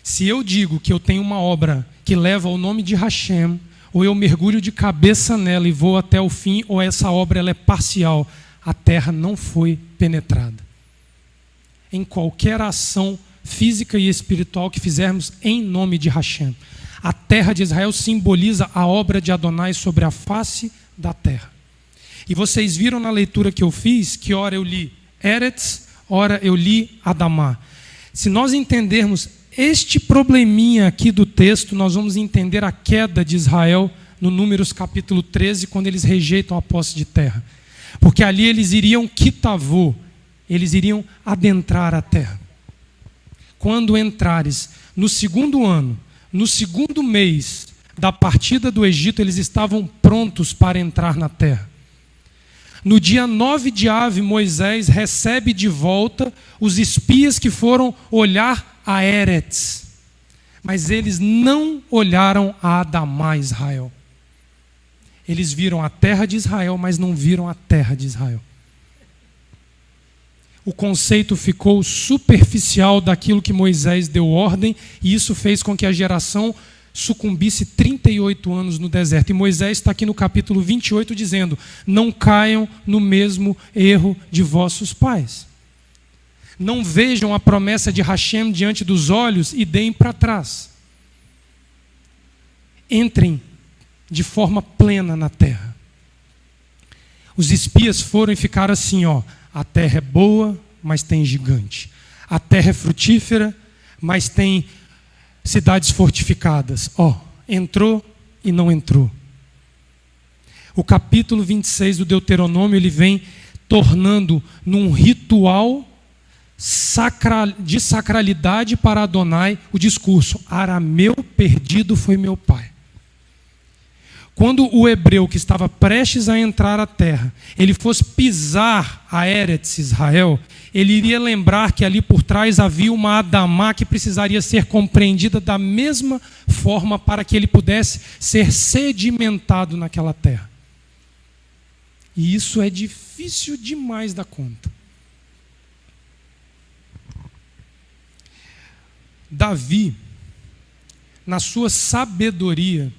Se eu digo que eu tenho uma obra que leva o nome de Hashem, ou eu mergulho de cabeça nela e vou até o fim, ou essa obra ela é parcial, a terra não foi penetrada. Em qualquer ação física e espiritual que fizermos em nome de Hashem, a terra de Israel simboliza a obra de Adonai sobre a face da terra. E vocês viram na leitura que eu fiz, que ora eu li Eretz, ora eu li Adamá. Se nós entendermos este probleminha aqui do texto, nós vamos entender a queda de Israel no Números capítulo 13, quando eles rejeitam a posse de terra. Porque ali eles iriam kitavô, eles iriam adentrar a terra. Quando entrares no segundo ano, no segundo mês da partida do Egito, eles estavam prontos para entrar na terra. No dia 9 de Ave, Moisés recebe de volta os espias que foram olhar a Eretz. Mas eles não olharam a Adamá, Israel. Eles viram a terra de Israel, mas não viram a terra de Israel. O conceito ficou superficial daquilo que Moisés deu ordem, e isso fez com que a geração sucumbisse 38 anos no deserto. E Moisés está aqui no capítulo 28 dizendo: não caiam no mesmo erro de vossos pais. Não vejam a promessa de Hashem diante dos olhos e deem para trás. Entrem de forma plena na terra. Os espias foram e ficaram assim, a terra é boa, mas tem gigante. A terra é frutífera, mas tem cidades fortificadas. Entrou e não entrou. O capítulo 26 do Deuteronômio, ele vem tornando num ritual de sacralidade para Adonai o discurso: arameu perdido foi meu pai. Quando o hebreu que estava prestes a entrar à terra, ele fosse pisar a Eretz Israel, ele iria lembrar que ali por trás havia uma Adamá que precisaria ser compreendida da mesma forma para que ele pudesse ser sedimentado naquela terra. E isso é difícil demais da conta. Davi, na sua sabedoria,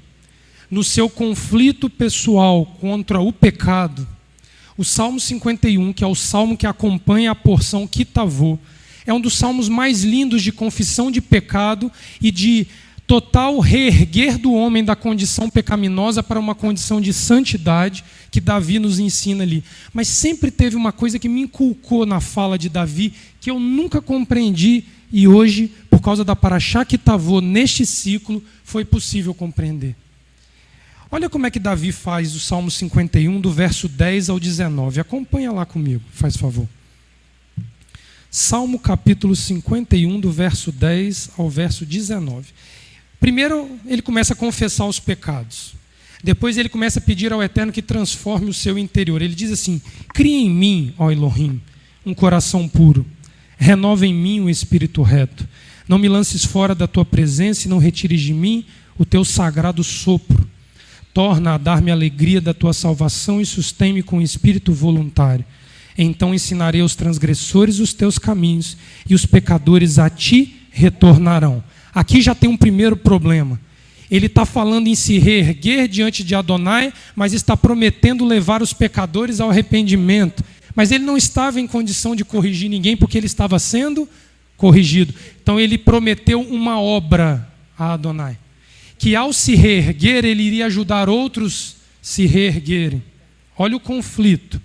no seu conflito pessoal contra o pecado, o Salmo 51, que é o salmo que acompanha a porção kitavô, é um dos salmos mais lindos de confissão de pecado e de total reerguer do homem da condição pecaminosa para uma condição de santidade, que Davi nos ensina ali. Mas sempre teve uma coisa que me inculcou na fala de Davi, que eu nunca compreendi, e hoje, por causa da Parashá Kitavô, neste ciclo, foi possível compreender. Olha como é que Davi faz o Salmo 51, do verso 10 ao 19. Acompanha lá comigo, faz favor. Salmo capítulo 51, do verso 10 ao verso 19. Primeiro, ele começa a confessar os pecados. Depois ele começa a pedir ao Eterno que transforme o seu interior. Ele diz assim: cria em mim, ó Elohim, um coração puro. Renova em mim um espírito reto. Não me lances fora da tua presença e não retires de mim o teu sagrado sopro. Torna a dar-me a alegria da tua salvação e sustém-me com espírito voluntário. Então ensinarei aos transgressores os teus caminhos e os pecadores a ti retornarão. Aqui já tem um primeiro problema. Ele está falando em se reerguer diante de Adonai, mas está prometendo levar os pecadores ao arrependimento. Mas ele não estava em condição de corrigir ninguém porque ele estava sendo corrigido. Então ele prometeu uma obra a Adonai, que ao se reerguer, ele iria ajudar outros a se reerguerem. Olha o conflito.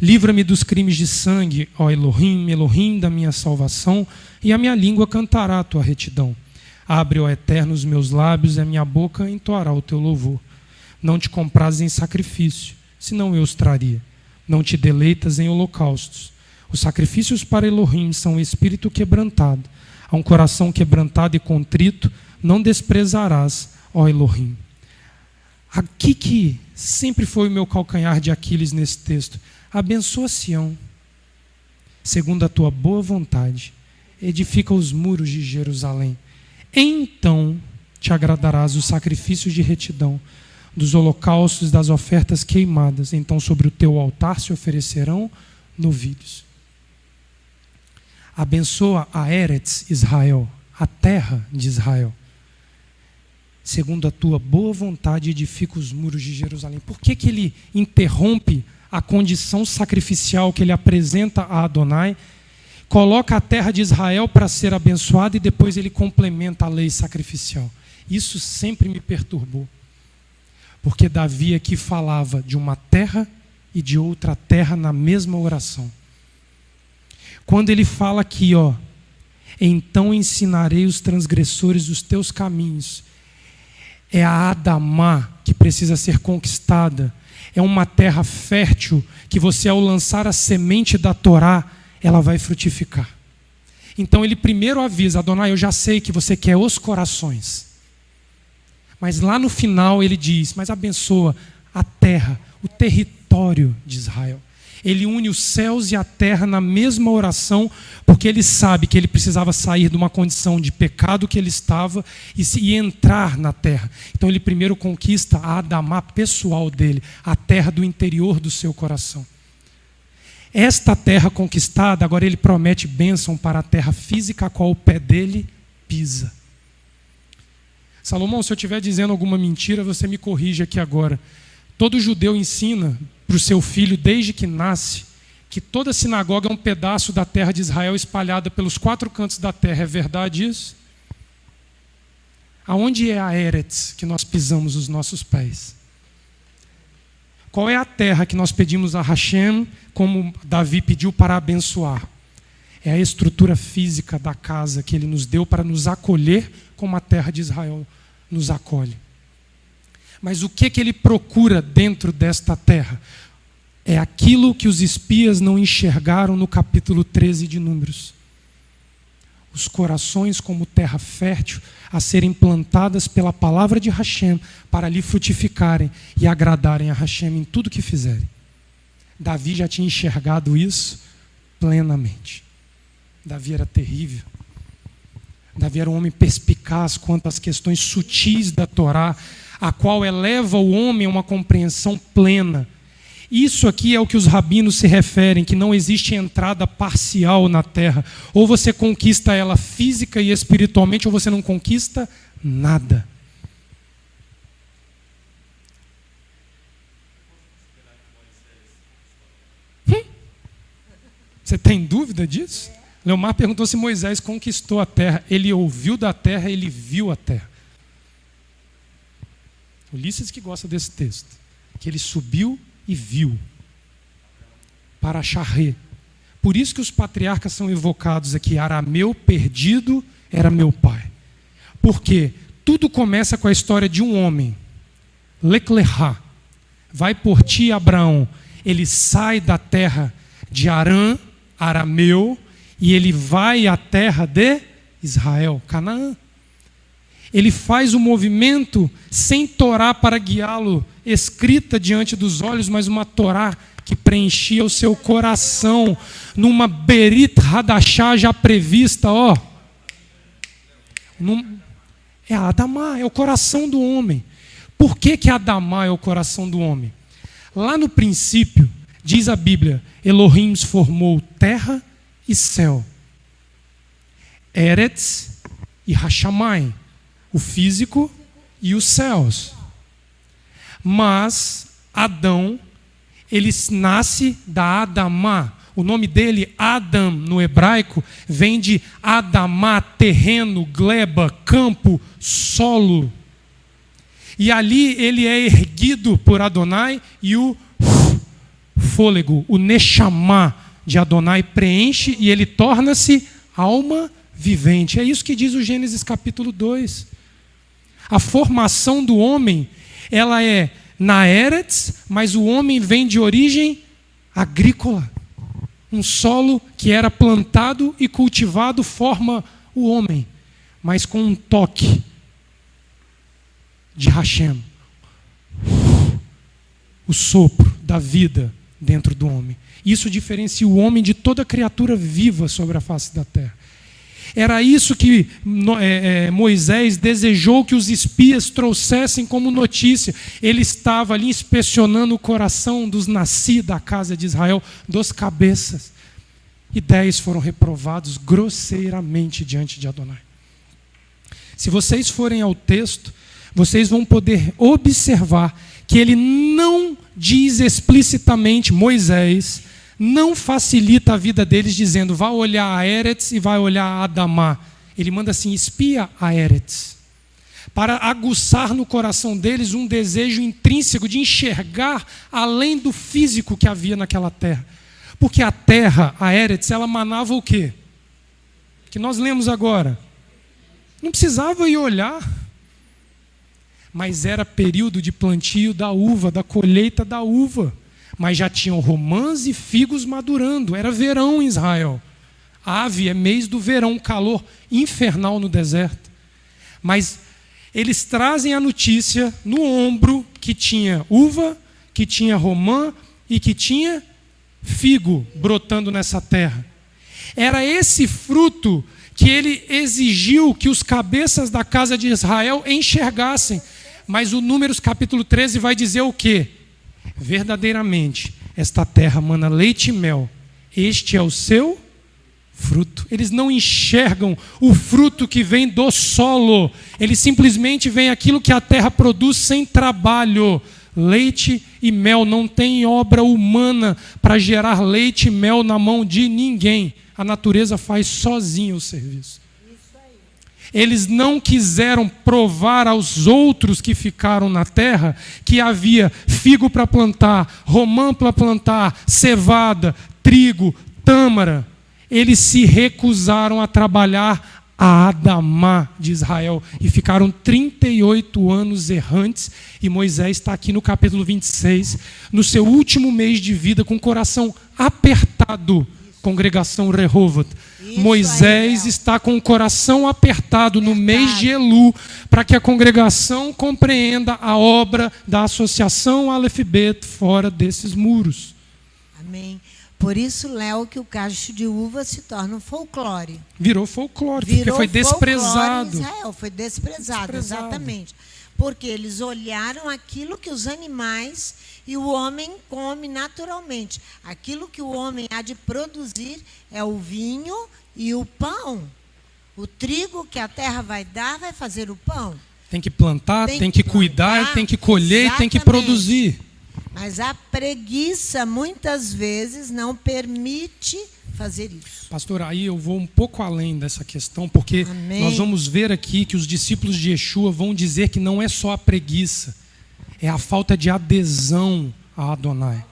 Livra-me dos crimes de sangue, ó Elohim, Elohim da minha salvação, e a minha língua cantará a tua retidão. Abre, ó Eterno, os meus lábios, e a minha boca entoará o teu louvor. Não te comprazes em sacrifício, senão eu os traria. Não te deleitas em holocaustos. Os sacrifícios para Elohim são o espírito quebrantado. A um coração quebrantado e contrito, não desprezarás, ó Elohim. Aqui que sempre foi o meu calcanhar de Aquiles nesse texto. Abençoa Sião, segundo a tua boa vontade. Edifica os muros de Jerusalém. Então te agradarás os sacrifícios de retidão, dos holocaustos, das ofertas queimadas. Então sobre o teu altar se oferecerão novilhos. Abençoa a Eretz Israel, a terra de Israel. Segundo a tua boa vontade, edifica os muros de Jerusalém. Por que ele interrompe a condição sacrificial que ele apresenta a Adonai, coloca a terra de Israel para ser abençoada e depois ele complementa a lei sacrificial? Isso sempre me perturbou. Porque Davi aqui falava de uma terra e de outra terra na mesma oração. Quando ele fala aqui, então ensinarei os transgressores os teus caminhos. É a Adamá que precisa ser conquistada. É uma terra fértil que você, ao lançar a semente da Torá, ela vai frutificar. Então ele primeiro avisa: Adonai, eu já sei que você quer os corações. Mas lá no final ele diz: mas abençoa a terra, o território de Israel. Ele une os céus e a terra na mesma oração, porque ele sabe que ele precisava sair de uma condição de pecado que ele estava e entrar na terra. Então ele primeiro conquista a Adamá pessoal dele, a terra do interior do seu coração. Esta terra conquistada, agora ele promete bênção para a terra física a qual o pé dele pisa. Salomão, se eu estiver dizendo alguma mentira, você me corrige aqui agora. Todo judeu ensina para o seu filho, desde que nasce, que toda sinagoga é um pedaço da terra de Israel espalhada pelos 4 cantos da terra. É verdade isso? Aonde é a Eretz que nós pisamos os nossos pés? Qual é a terra que nós pedimos a Hashem, como Davi pediu para abençoar? É a estrutura física da casa que ele nos deu para nos acolher como a terra de Israel nos acolhe. Mas o que ele procura dentro desta terra? É aquilo que os espias não enxergaram no capítulo 13 de Números. Os corações como terra fértil a serem plantadas pela palavra de Hashem para ali frutificarem e agradarem a Hashem em tudo que fizerem. Davi já tinha enxergado isso plenamente. Davi era terrível. Davi era um homem perspicaz quanto às questões sutis da Torá, a qual eleva o homem a uma compreensão plena. Isso aqui é o que os rabinos se referem, que não existe entrada parcial na terra. Ou você conquista ela física e espiritualmente, ou você não conquista nada. Você tem dúvida disso? Leomar perguntou se Moisés conquistou a terra. Ele ouviu da terra, ele viu a terra. Ulisses que gosta desse texto, que ele subiu e viu para Charré. Por isso que os patriarcas são evocados aqui. Arameu perdido era meu pai. Porque tudo começa com a história de um homem, Leclerá, vai por ti Abraão. Ele sai da terra de Arã, Arameu, e ele vai à terra de Israel, Canaã. Ele faz o movimento sem Torá para guiá-lo, escrita diante dos olhos, mas uma Torá que preenchia o seu coração, numa Berit Hadashá já prevista, É a Adamá, é o coração do homem. Por que Adamá é o coração do homem? Lá no princípio, diz a Bíblia, Elohim formou terra e céu. Eretz e Hashamayim, o físico e os céus. Mas Adão, ele nasce da Adamá. O nome dele, Adam, no hebraico, vem de Adamá, terreno, gleba, campo, solo. E ali ele é erguido por Adonai e o fôlego, o Neshama de Adonai preenche e ele torna-se alma vivente. É isso que diz o Gênesis capítulo 2. A formação do homem, ela é na Eretz, mas o homem vem de origem agrícola. Um solo que era plantado e cultivado forma o homem, mas com um toque de Hashem. O sopro da vida dentro do homem. Isso diferencia o homem de toda criatura viva sobre a face da terra. Era isso que Moisés desejou que os espias trouxessem como notícia. Ele estava ali inspecionando o coração dos nascidos da casa de Israel, dos cabeças. E 10 foram reprovados grosseiramente diante de Adonai. Se vocês forem ao texto, vocês vão poder observar que ele não diz explicitamente, Moisés não facilita a vida deles dizendo, vai olhar a Eretz e vai olhar a Adamá. Ele manda assim, espia a Eretz, para aguçar no coração deles um desejo intrínseco de enxergar além do físico que havia naquela terra. Porque a terra, a Eretz, ela manava o quê? Que nós lemos agora. Não precisava ir olhar. Mas era período de plantio da uva, da colheita da uva. Mas já tinham romãs e figos madurando. Era verão em Israel. Ave é mês do verão, calor infernal no deserto. Mas eles trazem a notícia no ombro que tinha uva, que tinha romã e que tinha figo brotando nessa terra. Era esse fruto que ele exigiu que os cabeças da casa de Israel enxergassem. Mas o Números capítulo 13 vai dizer o quê? Verdadeiramente, esta terra mana leite e mel. Este é o seu fruto. Eles não enxergam o fruto que vem do solo. Eles simplesmente veem aquilo que a terra produz sem trabalho. Leite e mel. Não tem obra humana para gerar leite e mel na mão de ninguém. A natureza faz sozinha o serviço. Eles não quiseram provar aos outros que ficaram na terra que havia figo para plantar, romã para plantar, cevada, trigo, tâmara. Eles se recusaram a trabalhar a Adamá de Israel e ficaram 38 anos errantes. E Moisés está aqui no capítulo 26, no seu último mês de vida, com o coração apertado. Congregação Rehovot. Moisés está com o coração apertado no mês de Elu, para que a congregação compreenda a obra da associação Aleph Bet fora desses muros. Amém. Por isso, Léo, que o cacho de uva se torna um folclore. Virou folclore, porque foi desprezado. Em Israel, foi desprezado, exatamente. Porque eles olharam aquilo que os animais e o homem come naturalmente. Aquilo que o homem há de produzir é o vinho e o pão. O trigo que a terra vai dar vai fazer o pão. Tem que plantar, tem que cuidar, tem que colher, exatamente. Tem que produzir. Mas a preguiça, muitas vezes, não permite fazer isso. Pastor, aí eu vou um pouco além dessa questão, porque nós vamos ver aqui que os discípulos de Yeshua vão dizer que não é só a preguiça, é a falta de adesão a Adonai.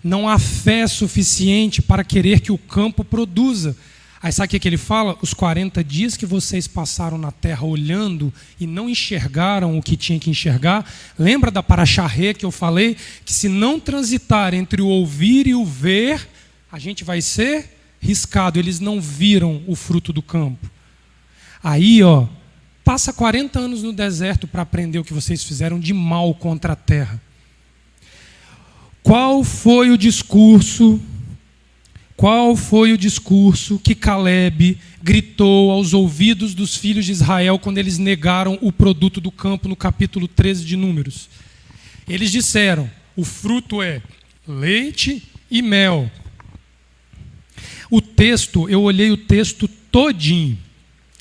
Não há fé suficiente para querer que o campo produza. Aí sabe o que ele fala? Os 40 dias que vocês passaram na terra olhando e não enxergaram o que tinha que enxergar. Lembra da Parashahê que eu falei? Que se não transitar entre o ouvir e o ver, a gente vai ser riscado. Eles não viram o fruto do campo. Aí, passa 40 anos no deserto para aprender o que vocês fizeram de mal contra a terra. Qual foi o discurso que Caleb gritou aos ouvidos dos filhos de Israel quando eles negaram o produto do campo no capítulo 13 de Números? Eles disseram, o fruto é leite e mel. O texto, eu olhei o texto todinho.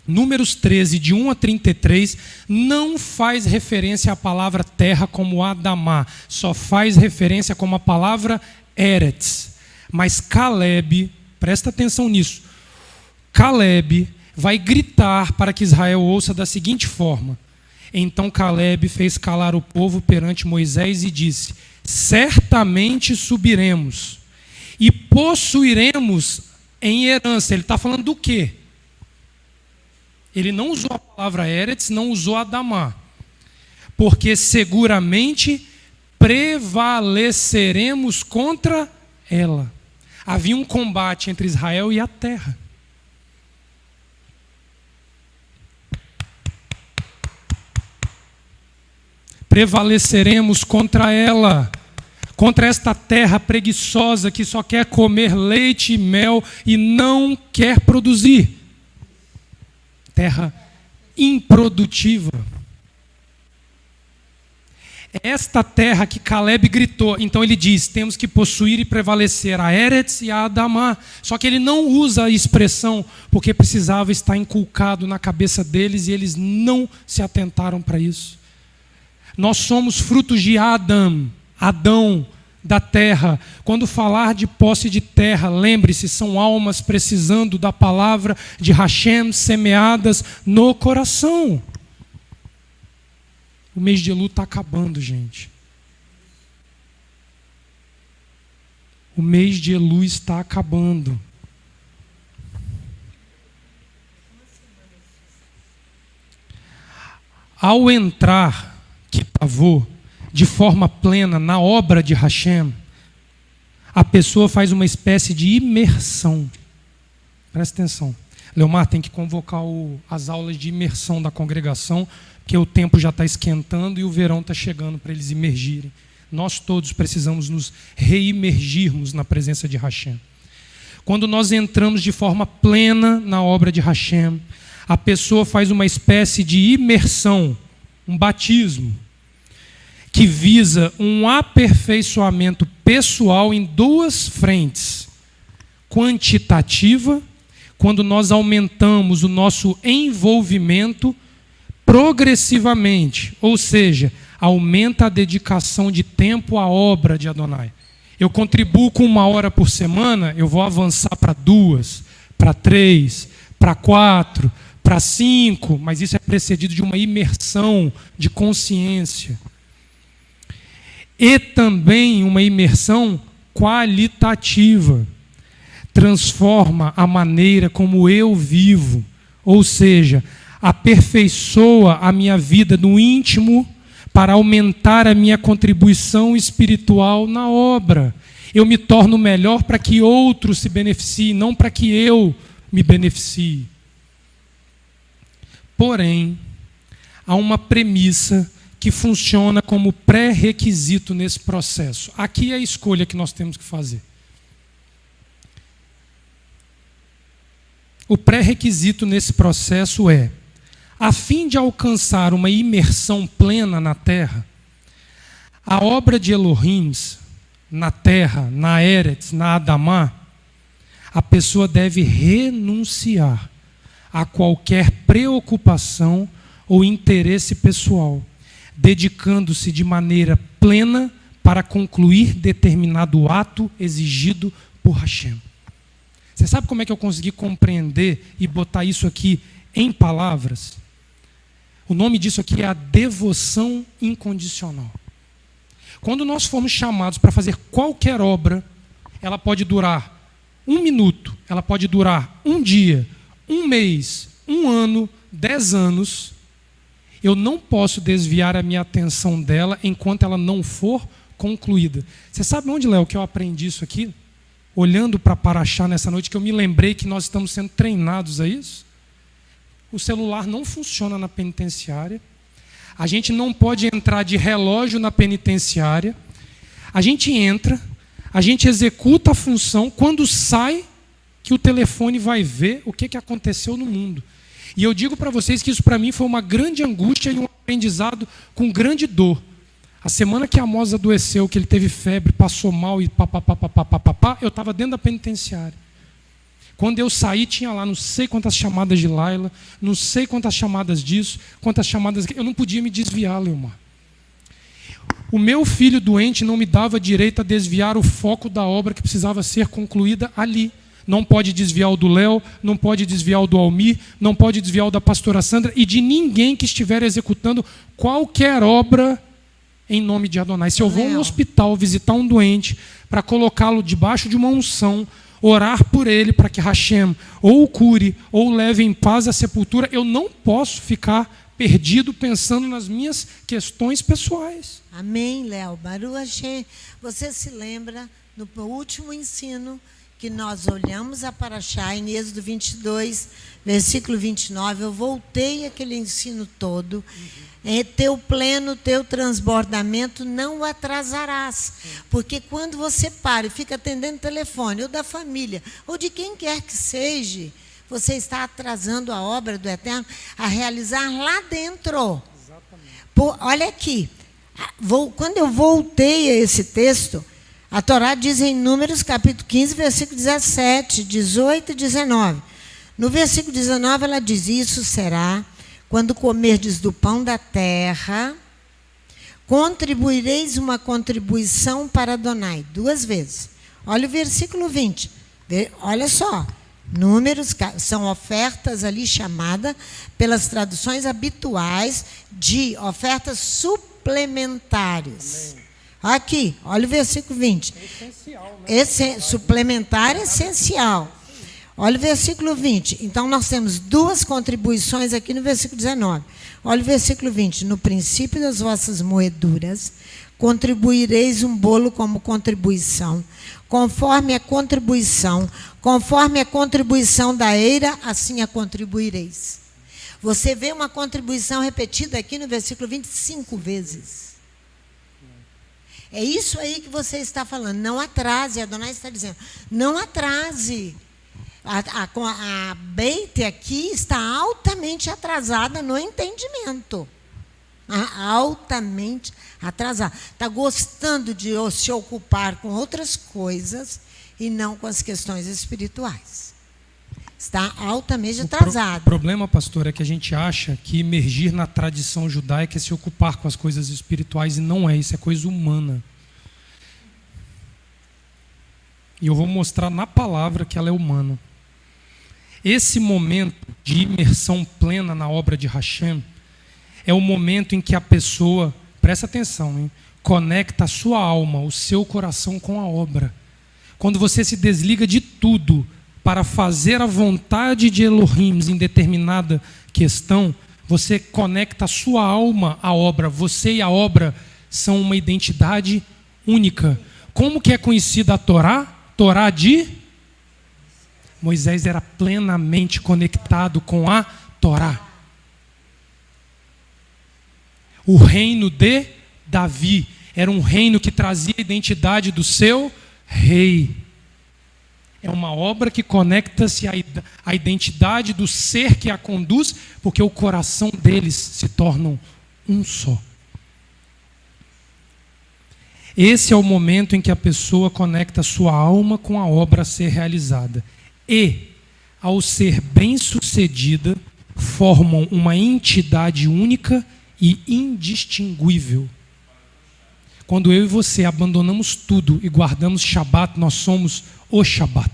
Números 13, de 1 a 33, não faz referência à palavra terra como Adamá, só faz referência como a palavra Eretz. Mas Caleb, presta atenção nisso, Caleb vai gritar para que Israel ouça da seguinte forma. Então Caleb fez calar o povo perante Moisés e disse, certamente subiremos e possuiremos em herança. Ele está falando do quê? Ele não usou a palavra Eretz, não usou Adamá. Porque seguramente prevaleceremos contra ela. Havia um combate entre Israel e a terra. Prevaleceremos contra ela, contra esta terra preguiçosa que só quer comer leite e mel e não quer produzir. Terra improdutiva. Esta terra que Caleb gritou. Então ele diz, temos que possuir e prevalecer a Eretz e a Adamá. Só que ele não usa a expressão porque precisava estar inculcado na cabeça deles e eles não se atentaram para isso. Nós somos frutos de Adão, da terra. Quando falar de posse de terra, lembre-se, são almas precisando da palavra de Hashem semeadas no coração. O mês de Elul está acabando, gente. O mês de Elul está acabando. Ao entrar, Kitavô, de forma plena na obra de Hashem, a pessoa faz uma espécie de imersão. Presta atenção. Leomar tem que convocar as aulas de imersão da congregação, porque o tempo já está esquentando e o verão está chegando para eles imergirem. Nós todos precisamos nos reimergirmos na presença de Hashem. Quando nós entramos de forma plena na obra de Hashem, a pessoa faz uma espécie de imersão, um batismo, que visa um aperfeiçoamento pessoal em duas frentes. Quantitativa, quando nós aumentamos o nosso envolvimento progressivamente, ou seja, aumenta a dedicação de tempo à obra de Adonai. Eu contribuo com 1 hora por semana, eu vou avançar para 2, para 3, para 4, para 5, mas isso é precedido de uma imersão de consciência. E também uma imersão qualitativa. Transforma a maneira como eu vivo, ou seja, aperfeiçoa a minha vida no íntimo para aumentar a minha contribuição espiritual na obra. Eu me torno melhor para que outros se beneficiem, não para que eu me beneficie. Porém, há uma premissa que funciona como pré-requisito nesse processo. Aqui é a escolha que nós temos que fazer. O pré-requisito nesse processo é: a fim de alcançar uma imersão plena na terra, a obra de Elohim, na terra, na Eretz, na Adamá, a pessoa deve renunciar a qualquer preocupação ou interesse pessoal, dedicando-se de maneira plena para concluir determinado ato exigido por Hashem. Você sabe como é que eu consegui compreender e botar isso aqui em palavras? O nome disso aqui é a devoção incondicional. Quando nós formos chamados para fazer qualquer obra, ela pode durar 1 minuto, ela pode durar 1 dia, 1 mês, 1 ano, 10 anos. Eu não posso desviar a minha atenção dela enquanto ela não for concluída. Você sabe onde, Léo, que eu aprendi isso aqui? Olhando para Paraxá nessa noite, que eu me lembrei que nós estamos sendo treinados a isso. O celular não funciona na penitenciária. A gente não pode entrar de relógio na penitenciária. A gente entra, a gente executa a função, quando sai, que o telefone vai ver o que aconteceu no mundo. E eu digo para vocês que isso para mim foi uma grande angústia e um aprendizado com grande dor. A semana que a Amós adoeceu, que ele teve febre, passou mal e eu estava dentro da penitenciária. Quando eu saí, tinha lá não sei quantas chamadas de Laila, não sei quantas chamadas disso, quantas chamadas... Eu não podia me desviar, Leomar. O meu filho doente não me dava direito a desviar o foco da obra que precisava ser concluída ali. Não pode desviar o do Léo, não pode desviar o do Almir, não pode desviar o da pastora Sandra e de ninguém que estiver executando qualquer obra em nome de Adonai. Se eu vou no hospital visitar um doente para colocá-lo debaixo de uma unção, orar por ele para que Hashem ou o cure ou o leve em paz à sepultura, eu não posso ficar perdido pensando nas minhas questões pessoais. Amém, Léo. Baruch Hashem. Você se lembra no último ensino que nós olhamos a Paraxá em Êxodo 22, versículo 29, eu voltei aquele ensino todo. Teu pleno, teu transbordamento não o atrasarás. Porque quando você para e fica atendendo telefone, ou da família, ou de quem quer que seja, você está atrasando a obra do Eterno a realizar lá dentro. Olha aqui, Quando eu voltei a esse texto, a Torá diz em Números, capítulo 15, versículo 17, 18 e 19. No versículo 19, ela diz: isso será quando comerdes do pão da terra, contribuireis uma contribuição para Adonai. 2 vezes. Olha o versículo 20. Olha só. Números são ofertas ali chamadas pelas traduções habituais de ofertas suplementares. Amém. Aqui, olha o versículo 20. É essencial, né? Suplementar é essencial. Olha o versículo 20. Então, nós temos 2 contribuições aqui no versículo 19. Olha o versículo 20. No princípio das vossas moeduras, contribuireis um bolo como contribuição, conforme a contribuição da eira, assim a contribuireis. Você vê uma contribuição repetida aqui no versículo 25 vezes. É isso aí que você está falando. Não atrase, Adonai está dizendo. Não atrase. A Beit aqui está altamente atrasada no entendimento. Altamente atrasada. Está gostando de se ocupar com outras coisas e não com as questões espirituais. Está altamente atrasada. O problema, pastor, é que a gente acha que emergir na tradição judaica é se ocupar com as coisas espirituais, e não é. Isso é coisa humana. E eu vou mostrar na palavra que ela é humana. Esse momento de imersão plena na obra de Hashem é o momento em que a pessoa, presta atenção, hein, conecta a sua alma, o seu coração com a obra. Quando você se desliga de tudo para fazer a vontade de Elohim em determinada questão, você conecta a sua alma à obra. Você e a obra são uma identidade única. Como que é conhecida a Torá? Torá de Moisés era plenamente conectado com a Torá. O reino de Davi era um reino que trazia a identidade do seu rei. É uma obra que conecta-se à identidade do ser que a conduz, porque o coração deles se tornam um só. Esse é o momento em que a pessoa conecta a sua alma com a obra a ser realizada. E, ao ser bem-sucedida, formam uma entidade única e indistinguível. Quando eu e você abandonamos tudo e guardamos Shabat, nós somos o Shabat.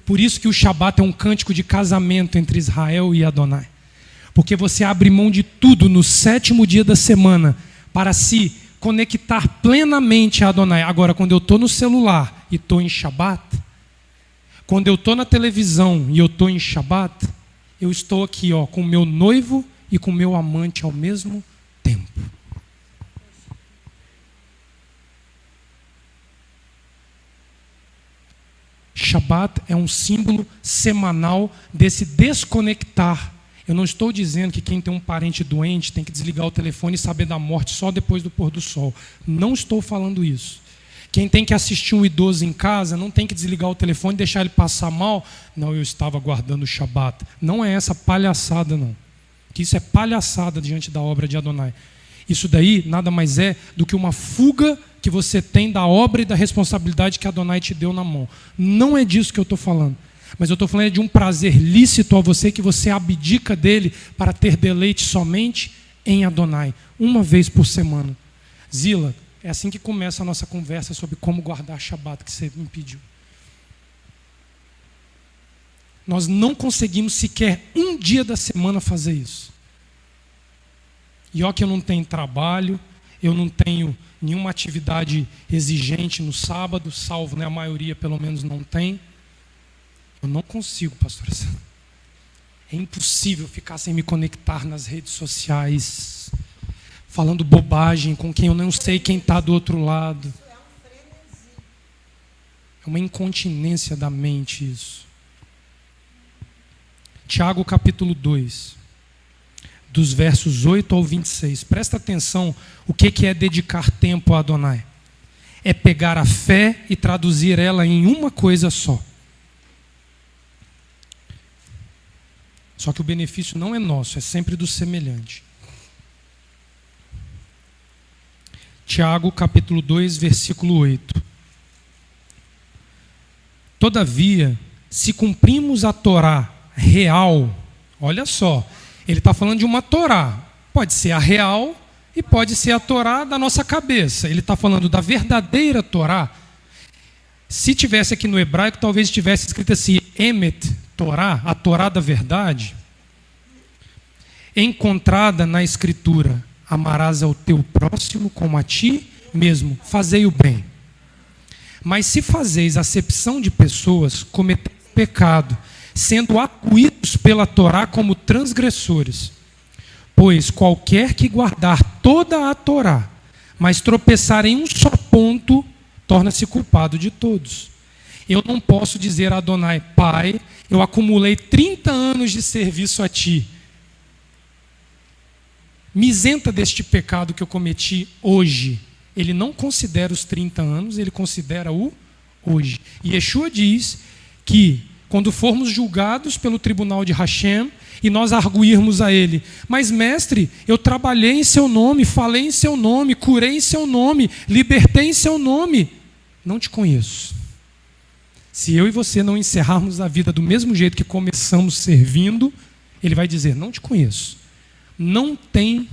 Por isso que o Shabat é um cântico de casamento entre Israel e Adonai. Porque você abre mão de tudo no 7º dia da semana para se conectar plenamente a Adonai. Agora, quando eu estou no celular e estou em Shabat, quando eu estou na televisão e eu estou em Shabat, eu estou aqui com o meu noivo e com o meu amante ao mesmo tempo. Shabat é um símbolo semanal desse desconectar. Eu não estou dizendo que quem tem um parente doente tem que desligar o telefone e saber da morte só depois do pôr do sol. Não estou falando isso. Quem tem que assistir um idoso em casa não tem que desligar o telefone e deixar ele passar mal. Não, eu estava guardando o Shabat. Não é essa palhaçada, não. Que isso é palhaçada diante da obra de Adonai. Isso daí nada mais é do que uma fuga que você tem da obra e da responsabilidade que Adonai te deu na mão. Não é disso que eu estou falando. Mas eu estou falando de um prazer lícito a você que você abdica dele para ter deleite somente em Adonai. Uma vez por semana. Zila, é assim que começa a nossa conversa sobre como guardar Shabat, que você me pediu. Nós não conseguimos sequer um dia da semana fazer isso. E ó que eu não tenho trabalho, eu não tenho nenhuma atividade exigente no sábado, salvo, a maioria pelo menos não tem. Eu não consigo, pastor. É impossível ficar sem me conectar nas redes sociais, falando bobagem com quem eu não sei quem está do outro lado. É uma incontinência da mente isso. Tiago capítulo 2, dos versos 8 ao 26. Presta atenção o que é dedicar tempo a Adonai. É pegar a fé e traduzir ela em uma coisa só. Só que o benefício não é nosso, é sempre do semelhante. Tiago, capítulo 2, versículo 8. Todavia, se cumprimos a Torá real, olha só, ele está falando de uma Torá, pode ser a real e pode ser a Torá da nossa cabeça. Ele está falando da verdadeira Torá. Se tivesse aqui no hebraico, talvez tivesse escrito assim, Emet Torá, a Torá da verdade, encontrada na Escritura, amarás ao teu próximo como a ti mesmo, fazei o bem. Mas se fazeis acepção de pessoas, cometeis pecado, sendo acuídos pela Torá como transgressores. Pois qualquer que guardar toda a Torá, mas tropeçar em um só ponto, torna-se culpado de todos. Eu não posso dizer a Adonai, Pai, eu acumulei 30 anos de serviço a Ti. Me isenta deste pecado que eu cometi hoje. Ele não considera os 30 anos, ele considera o hoje. E Yeshua diz que quando formos julgados pelo tribunal de Hashem e nós arguirmos a ele, mas mestre, eu trabalhei em seu nome, falei em seu nome, curei em seu nome, libertei em seu nome, não te conheço. Se eu e você não encerrarmos a vida do mesmo jeito que começamos servindo, ele vai dizer, não te conheço. Não tem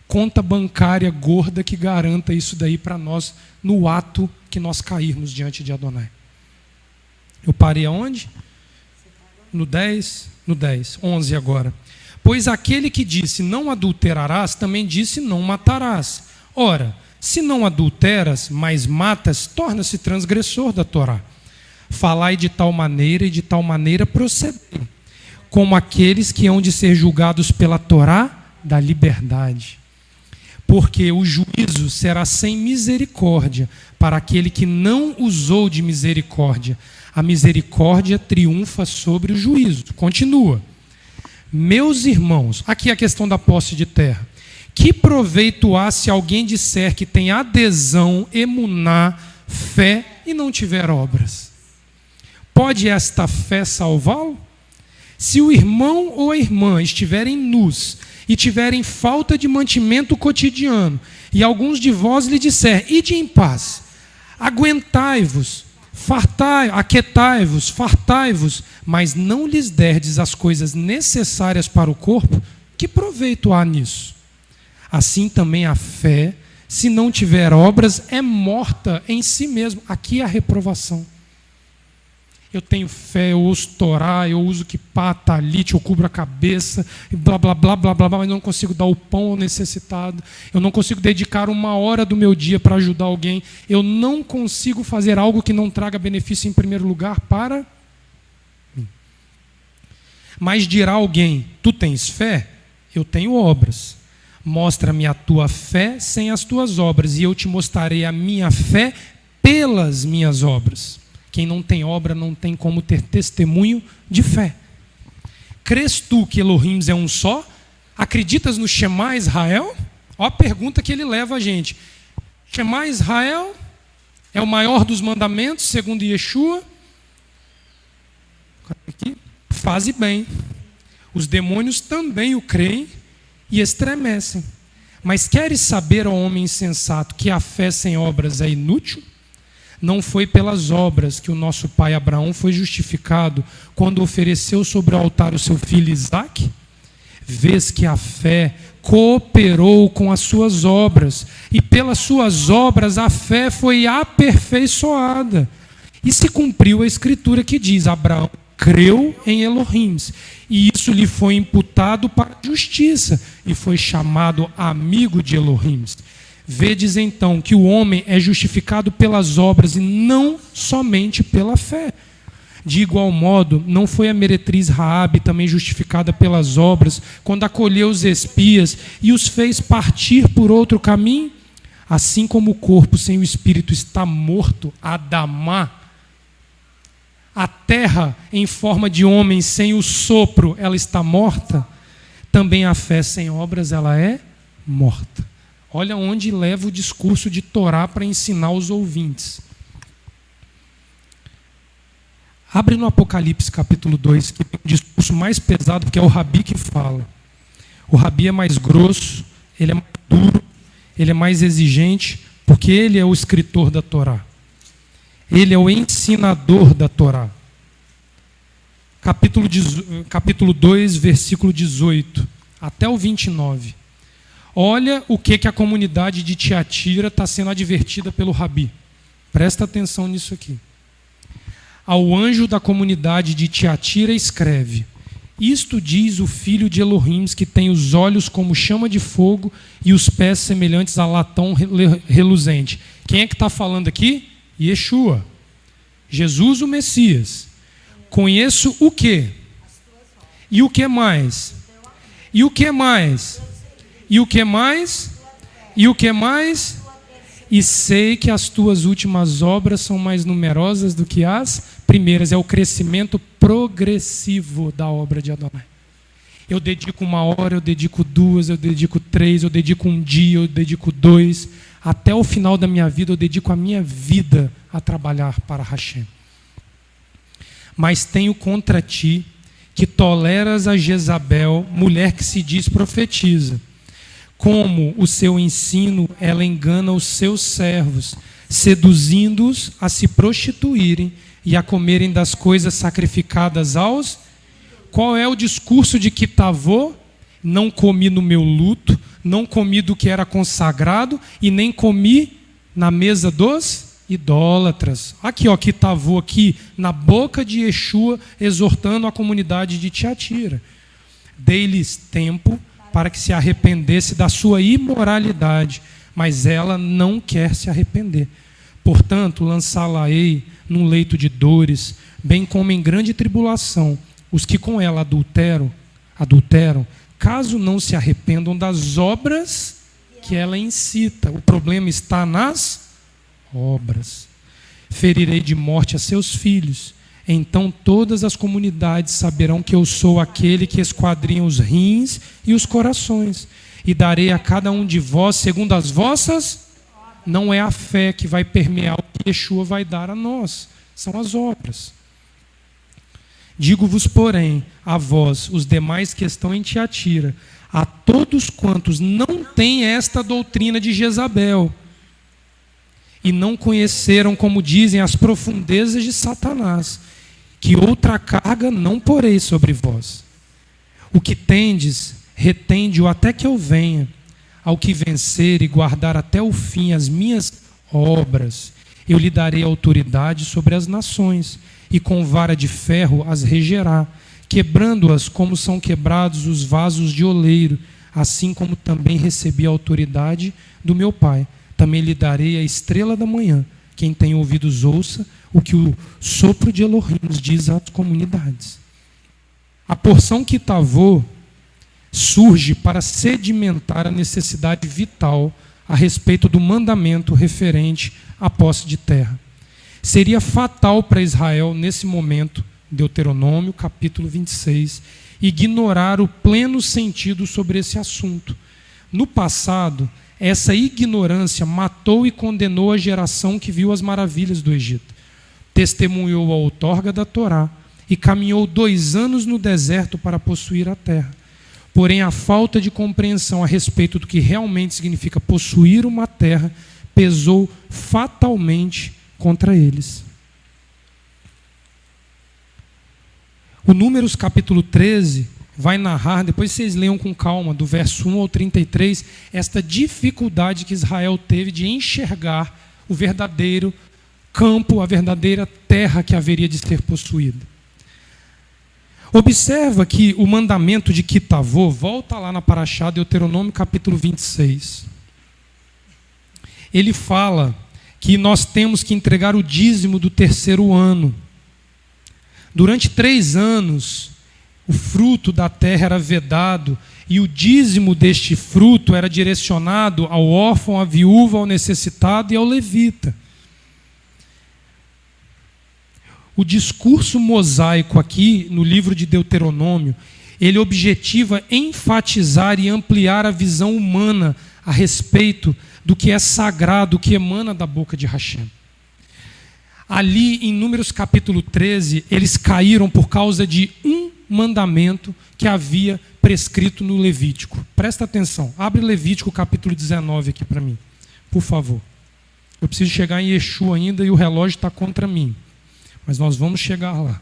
conta bancária gorda que garanta isso daí para nós no ato que nós cairmos diante de Adonai. Eu parei aonde? No 10, 11 agora. Pois aquele que disse não adulterarás, também disse não matarás. Ora, se não adulteras, mas matas, torna-se transgressor da Torá. Falai de tal maneira e de tal maneira procedei, como aqueles que hão de ser julgados pela Torá da liberdade. Porque o juízo será sem misericórdia para aquele que não usou de misericórdia. A misericórdia triunfa sobre o juízo. Continua. Meus irmãos, aqui a questão da posse de terra. Que proveito há se alguém disser que tem adesão, emuná, fé e não tiver obras? Pode esta fé salvá-lo? Se o irmão ou a irmã estiverem nus e tiverem falta de mantimento cotidiano, e alguns de vós lhe disser, ide em paz, aguentai-vos, aquetai-vos, fartai-vos, mas não lhes derdes as coisas necessárias para o corpo, que proveito há nisso? Assim também a fé, se não tiver obras, é morta em si mesmo. Aqui é a reprovação. Eu tenho fé, eu ouço Torá, eu uso kippá, talite, eu cubro a cabeça, e blá, blá, blá, blá, blá, blá, mas não consigo dar o pão ao necessitado. Eu não consigo dedicar 1 hora do meu dia para ajudar alguém. Eu não consigo fazer algo que não traga benefício em primeiro lugar para mim. Mas dirá alguém, tu tens fé? Eu tenho obras. Mostra-me a tua fé sem as tuas obras, e eu te mostrarei a minha fé pelas minhas obras. Quem não tem obra não tem como ter testemunho de fé. Crês tu que Elohim é um só? Acreditas no Shema Israel? Olha a pergunta que ele leva a gente. Shema Israel é o maior dos mandamentos, segundo Yeshua. Aqui, faze bem. Os demônios também o creem e estremecem. Mas queres saber, ó homem insensato, que a fé sem obras é inútil? Não foi pelas obras que o nosso pai Abraão foi justificado quando ofereceu sobre o altar o seu filho Isaque? Vês que a fé cooperou com as suas obras, e pelas suas obras a fé foi aperfeiçoada. E se cumpriu a escritura que diz, Abraão creu em Elohim, e isso lhe foi imputado para a justiça, e foi chamado amigo de Elohim. Vedes então que o homem é justificado pelas obras e não somente pela fé. De igual modo, não foi a meretriz Raabe também justificada pelas obras, quando acolheu os espias e os fez partir por outro caminho? Assim como o corpo sem o espírito está morto, Adamá, a terra em forma de homem sem o sopro, ela está morta, também a fé sem obras, ela é morta. Olha onde leva o discurso de Torá para ensinar os ouvintes. Abre no Apocalipse capítulo 2, que tem um discurso mais pesado, que é o Rabi que fala. O Rabi é mais grosso, ele é mais duro, ele é mais exigente. porque ele é o escritor da Torá. Ele é o ensinador da Torá. Capítulo 2, versículo 18, até o 29. Olha o que a comunidade de Tiatira está sendo advertida pelo Rabi. Presta atenção nisso aqui. Ao anjo da comunidade de Tiatira escreve: isto diz o filho de Elohim, que tem os olhos como chama de fogo e os pés semelhantes a latão reluzente. Quem é que está falando aqui? Yeshua. Jesus o Messias. Conheço o quê? E o que mais? E o que mais? E o que mais? E o que mais? E sei que as tuas últimas obras são mais numerosas do que as primeiras. É o crescimento progressivo da obra de Adonai. Eu dedico 1 hora, eu dedico 2, eu dedico 3, eu dedico 1 dia, eu dedico 2. Até o final da minha vida, eu dedico a minha vida a trabalhar para Hashem. Mas tenho contra ti que toleras a Jezabel, mulher que se diz profetiza. Como o seu ensino, ela engana os seus servos, seduzindo-os a se prostituírem e a comerem das coisas sacrificadas aos... Qual é o discurso de Kitavô? Não comi no meu luto, não comi do que era consagrado e nem comi na mesa dos idólatras. Aqui, ó, Kitavô aqui na boca de Yeshua, exortando a comunidade de Tiatira. Dei-lhes tempo para que se arrependesse da sua imoralidade, mas ela não quer se arrepender. Portanto, lançá-la-ei num leito de dores, bem como em grande tribulação, os que com ela adulteram, caso não se arrependam das obras que ela incita. O problema está nas obras. Ferirei de morte a seus filhos. Então todas as comunidades saberão que eu sou aquele que esquadrinha os rins e os corações. E darei a cada um de vós, segundo as vossas... Não é a fé que vai permear o que Yeshua vai dar a nós. São as obras. Digo-vos, porém, a vós, os demais que estão em Tiatira, a todos quantos não têm esta doutrina de Jezabel, e não conheceram, como dizem, as profundezas de Satanás, que outra carga não porei sobre vós. O que tendes, retende-o até que eu venha. Ao que vencer e guardar até o fim as minhas obras, eu lhe darei autoridade sobre as nações, e com vara de ferro as regerá, quebrando-as como são quebrados os vasos de oleiro, assim como também recebi a autoridade do meu Pai. Também lhe darei a estrela da manhã. Quem tem ouvidos ouça o que o sopro de Elohim diz às comunidades. A porção Kitavô surge para sedimentar a necessidade vital a respeito do mandamento referente à posse de terra. Seria fatal para Israel, nesse momento, Deuteronômio, capítulo 26, ignorar o pleno sentido sobre esse assunto. No passado, essa ignorância matou e condenou a geração que viu as maravilhas do Egito. Testemunhou a outorga da Torá e caminhou 2 anos no deserto para possuir a terra. Porém, a falta de compreensão a respeito do que realmente significa possuir uma terra pesou fatalmente contra eles. O Números capítulo 13 vai narrar, depois vocês leiam com calma, do verso 1 ao 33, esta dificuldade que Israel teve de enxergar o verdadeiro campo, a verdadeira terra que haveria de ser possuída. Observa que o mandamento de Kitavô, volta lá na Parashá, Deuteronômio capítulo 26. Ele fala que nós temos que entregar o dízimo do 3º ano. Durante 3 anos, o fruto da terra era vedado, e o dízimo deste fruto era direcionado ao órfão, à viúva, ao necessitado e ao levita. O discurso mosaico aqui, no livro de Deuteronômio, ele objetiva enfatizar e ampliar a visão humana a respeito do que é sagrado, o que emana da boca de Hashem. Ali, em Números capítulo 13, eles caíram por causa de um mandamento que havia prescrito no Levítico. Presta atenção, abre Levítico capítulo 19 aqui para mim, por favor. Eu preciso chegar em Exu ainda e o relógio está contra mim. Mas nós vamos chegar lá.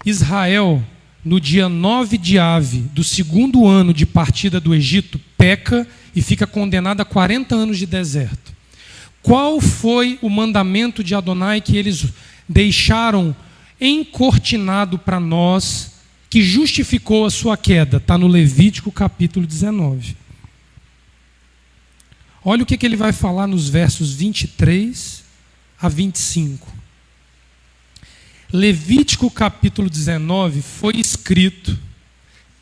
Israel, no dia 9 de Ave, do 2º ano de partida do Egito, peca e fica condenado a 40 anos de deserto. Qual foi o mandamento de Adonai que eles deixaram encortinado para nós, que justificou a sua queda? Está no Levítico capítulo 19. Olha o que ele vai falar nos versos 23 a 25. Levítico capítulo 19 foi escrito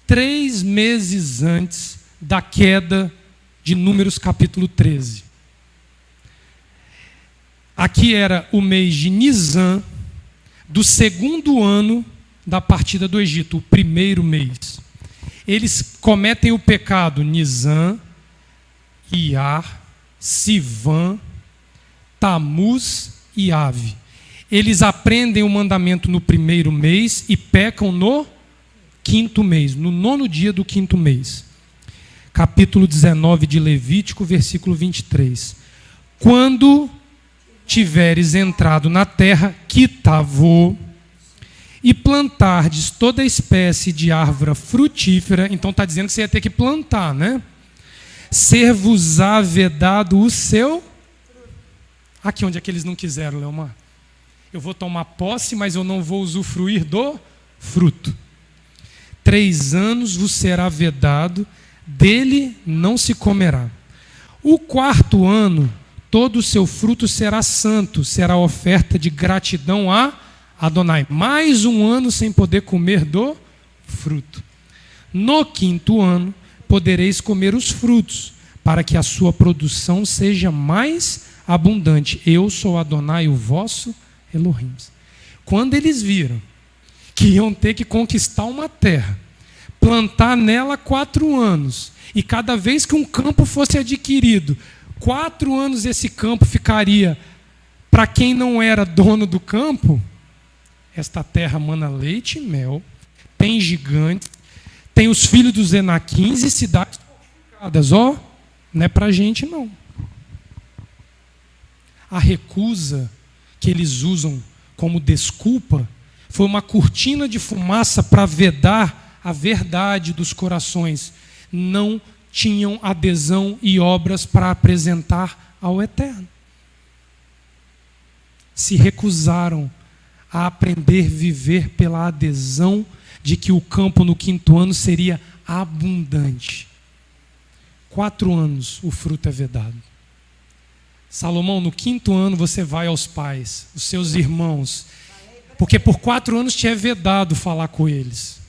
3 meses antes da queda de Números capítulo 13. Aqui era o mês de Nisan, do 2º ano da partida do Egito, o 1º mês. Eles cometem o pecado Nisan, Iar, Sivan, Tamuz e Ave. Eles aprendem o mandamento no 1º mês e pecam no 5º mês, no 9º dia do 5º mês. Capítulo 19 de Levítico, versículo 23. Quando tiveres entrado na terra que tavou e plantardes toda espécie de árvore frutífera, então está dizendo que você ia ter que plantar, né? Ser-vos-á vedado o seu... Aqui onde é que eles não quiseram, Leomar? Eu vou tomar posse, mas eu não vou usufruir do fruto. 3 anos vos será vedado, dele não se comerá. O 4º ano, todo o seu fruto será santo, será oferta de gratidão a Adonai. Mais 1 ano sem poder comer do fruto. No 5º ano, podereis comer os frutos, para que a sua produção seja mais abundante. Eu sou Adonai, o vosso Elohim. Quando eles viram que iam ter que conquistar uma terra, plantar nela 4 anos, e cada vez que um campo fosse adquirido, 4 anos esse campo ficaria para quem não era dono do campo. Esta terra mana leite e mel, tem gigantes, tem os filhos dos Enaquins e cidades fortificadas. Ó, não é para a gente não. A recusa que eles usam como desculpa foi uma cortina de fumaça para vedar a verdade dos corações. Não tinham adesão e obras para apresentar ao Eterno. Se recusaram a aprender a viver pela adesão de que o campo no 5º ano seria abundante. 4 anos o fruto é vedado. Salomão, no 5º ano você vai aos pais, os seus irmãos, porque por 4 anos te é vedado falar com eles.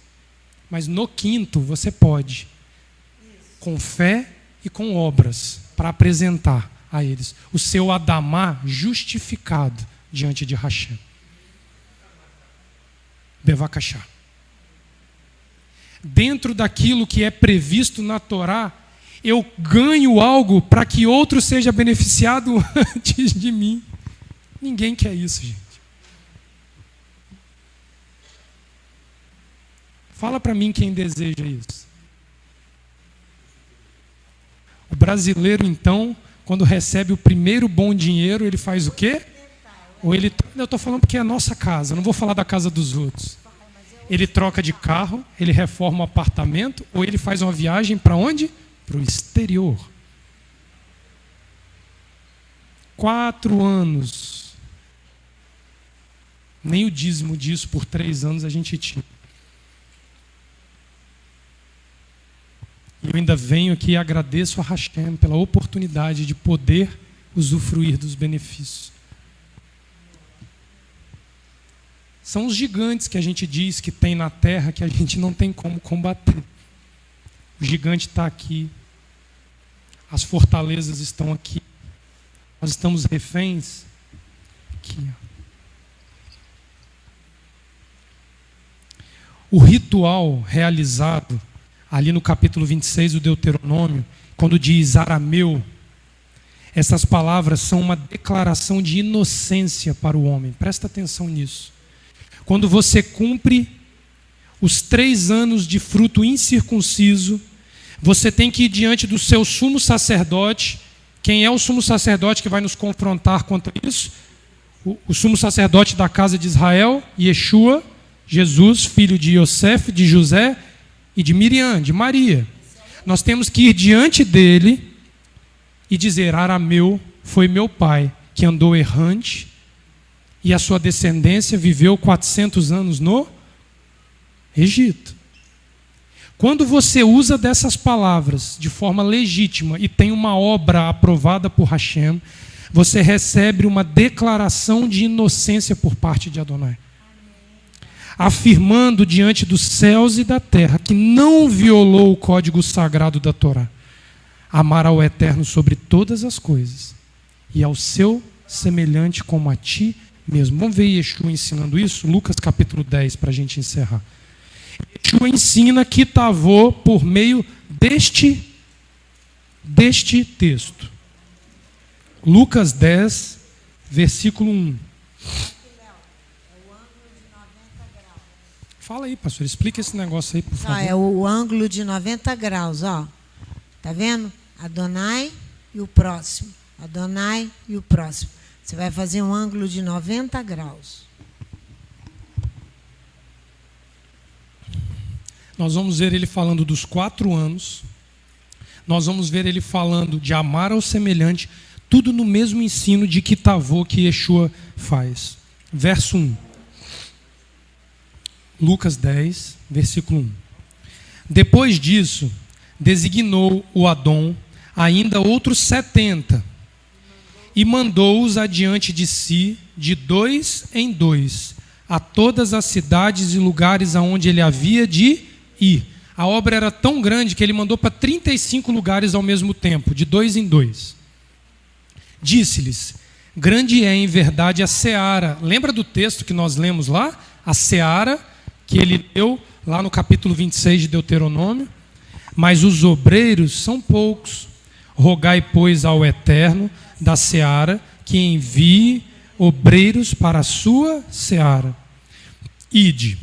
Mas no 5º você pode, com fé e com obras, para apresentar a eles o seu Adamá justificado diante de Hashem. Bevakashá. Dentro daquilo que é previsto na Torá, eu ganho algo para que outro seja beneficiado antes de mim. Ninguém quer isso, gente. Fala para mim quem deseja isso. O brasileiro, então, quando recebe o primeiro bom dinheiro, ele faz o quê? Ou ele, eu estou falando porque é a nossa casa, não vou falar da casa dos outros. Ele troca de carro, ele reforma um apartamento, ou ele faz uma viagem para onde? Para o exterior. 4 anos. Nem o dízimo disso por 3 anos a gente tinha. E eu ainda venho aqui e agradeço a Hashem pela oportunidade de poder usufruir dos benefícios. São os gigantes que a gente diz que tem na terra que a gente não tem como combater. O gigante está aqui. As fortalezas estão aqui. Nós estamos reféns aqui. O ritual realizado ali no capítulo 26 do Deuteronômio, quando diz arameu, essas palavras são uma declaração de inocência para o homem. Presta atenção nisso. Quando você cumpre os 3 anos de fruto incircunciso, você tem que ir diante do seu sumo sacerdote Quem é o sumo sacerdote que vai nos confrontar contra isso? O sumo sacerdote da casa de Israel, Yeshua, Jesus, filho de Yosef, de José e de Miriam, de Maria. Nós temos que ir diante dele e dizer: Arameu foi meu pai, que andou errante, e a sua descendência viveu 400 anos no Egito. Quando você usa dessas palavras de forma legítima e tem uma obra aprovada por Hashem, você recebe uma declaração de inocência por parte de Adonai, afirmando diante dos céus e da terra que não violou o código sagrado da Torá: amar ao Eterno sobre todas as coisas e ao seu semelhante como a ti mesmo. Vamos ver Yeshua ensinando isso? Lucas capítulo 10, para a gente encerrar. Yeshua ensina Kitavô por meio deste texto. Lucas 10, versículo 1. Fala aí, pastor, explica esse negócio aí, por favor. É o ângulo de 90 graus, ó. Tá vendo? Adonai e o próximo. Adonai e o próximo. Você vai fazer um ângulo de 90 graus. Nós vamos ver ele falando dos 4 anos. Nós vamos ver ele falando de amar ao semelhante. Tudo no mesmo ensino de Kitavô que Yeshua faz. Verso 1. Lucas 10, versículo 1. Depois disso, designou o Adom ainda outros 70 e mandou-os adiante de si, de 2 em 2, a todas as cidades e lugares aonde ele havia de ir. A obra era tão grande que ele mandou para 35 lugares ao mesmo tempo, de 2 em 2. Disse-lhes: grande é em verdade a seara. Lembra do texto que nós lemos lá? A seara, que ele leu lá no capítulo 26 de Deuteronômio. Mas os obreiros são poucos. Rogai, pois, ao Eterno da seara que envie obreiros para a sua seara. Ide.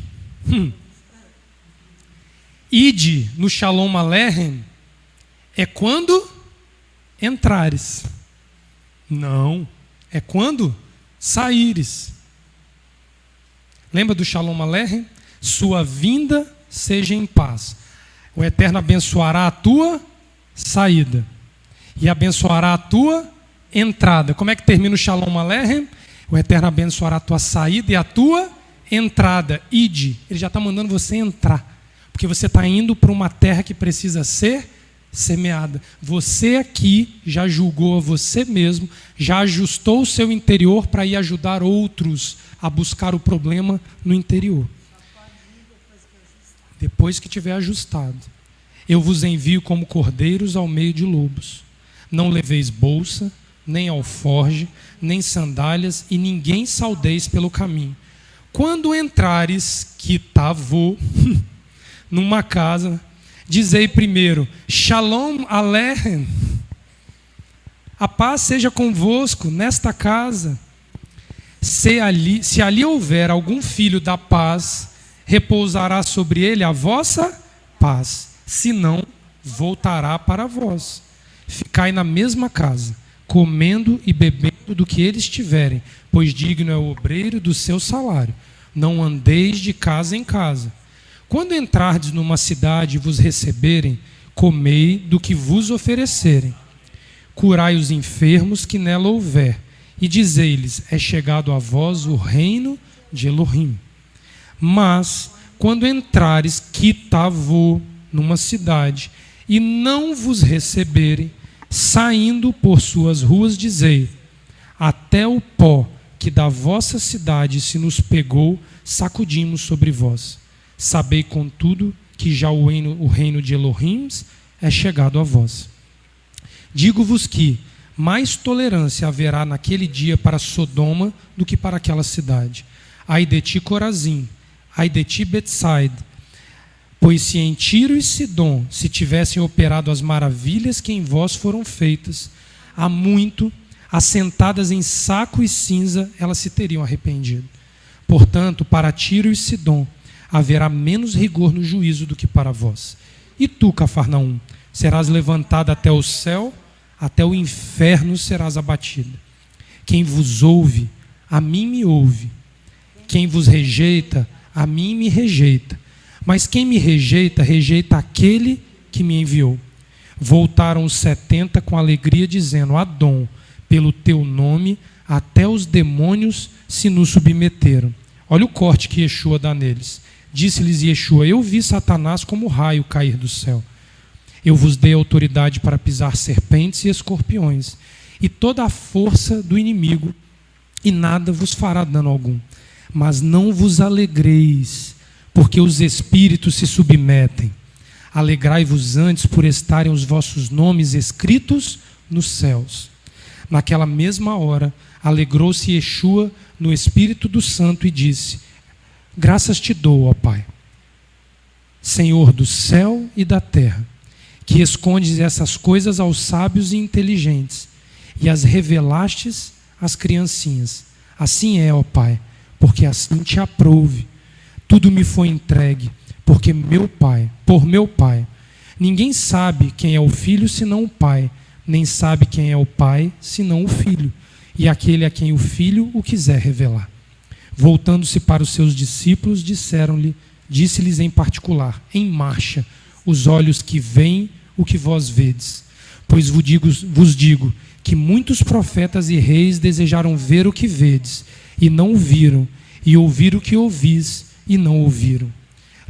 Ide no Shalom Aleichem é quando entrares. Não, é quando saíres. Lembra do Shalom Aleichem? Sua vinda seja em paz. O Eterno abençoará a tua saída e abençoará a tua entrada. Como é que termina o Shalom Aleichem? O Eterno abençoará a tua saída e a tua entrada. Ide. Ele já está mandando você entrar, porque você está indo para uma terra que precisa ser semeada. Você aqui já julgou a você mesmo, já ajustou o seu interior para ir ajudar outros a buscar o problema no interior. Depois que tiver ajustado. Eu vos envio como cordeiros ao meio de lobos. Não leveis bolsa, nem alforge, nem sandálias, e ninguém saudeis pelo caminho. Quando entrares, Kitavô, numa casa, dizei primeiro: Shalom Aleichem, a paz seja convosco nesta casa. Se ali houver algum filho da paz, repousará sobre ele a vossa paz, senão voltará para vós. Ficai na mesma casa, comendo e bebendo do que eles tiverem, pois digno é o obreiro do seu salário. Não andeis de casa em casa. Quando entrardes numa cidade e vos receberem, comei do que vos oferecerem. Curai os enfermos que nela houver, e dizei-lhes: é chegado a vós o reino de Elohim. Mas, quando entrares Kitavô numa cidade e não vos receberem, saindo por suas ruas, dizei: até o pó que da vossa cidade se nos pegou, sacudimos sobre vós. Sabei, contudo, que já o reino de Elohim é chegado a vós. Digo-vos que mais tolerância haverá naquele dia para Sodoma do que para aquela cidade. Ai de ti, Corazim, ai de ti, Betsaida, pois se em Tiro e Sidom se tivessem operado as maravilhas que em vós foram feitas, há muito, assentadas em saco e cinza, elas se teriam arrependido. Portanto, para Tiro e Sidom haverá menos rigor no juízo do que para vós. E tu, Cafarnaum, serás levantada até o céu, até o inferno serás abatido. Quem vos ouve, a mim me ouve. Quem vos rejeita, a mim me rejeita. Mas quem me rejeita, rejeita aquele que me enviou. Voltaram os 70 com alegria, dizendo: Adom, pelo teu nome, até os demônios se nos submeteram. Olha o corte que Yeshua dá neles. Disse-lhes Yeshua: eu vi Satanás como raio cair do céu. Eu vos dei autoridade para pisar serpentes e escorpiões, e toda a força do inimigo, e nada vos fará dano algum. Mas não vos alegreis, porque os espíritos se submetem. Alegrai-vos antes por estarem os vossos nomes escritos nos céus. Naquela mesma hora, alegrou-se Yeshua no Espírito do Santo e disse: graças te dou, ó Pai, Senhor do céu e da terra, que escondes essas coisas aos sábios e inteligentes e as revelastes às criancinhas. Assim é, ó Pai, porque assim te aprouve. Tudo me foi entregue, porque por meu Pai. Ninguém sabe quem é o Filho senão o Pai, nem sabe quem é o Pai senão o Filho, e aquele a quem o Filho o quiser revelar. Voltando-se para os seus discípulos, disse-lhes em particular: em marcha, os olhos que veem o que vós vedes. Pois vos digo que muitos profetas e reis desejaram ver o que vedes, e não o viram, e ouvir o que ouvis, e não ouviram.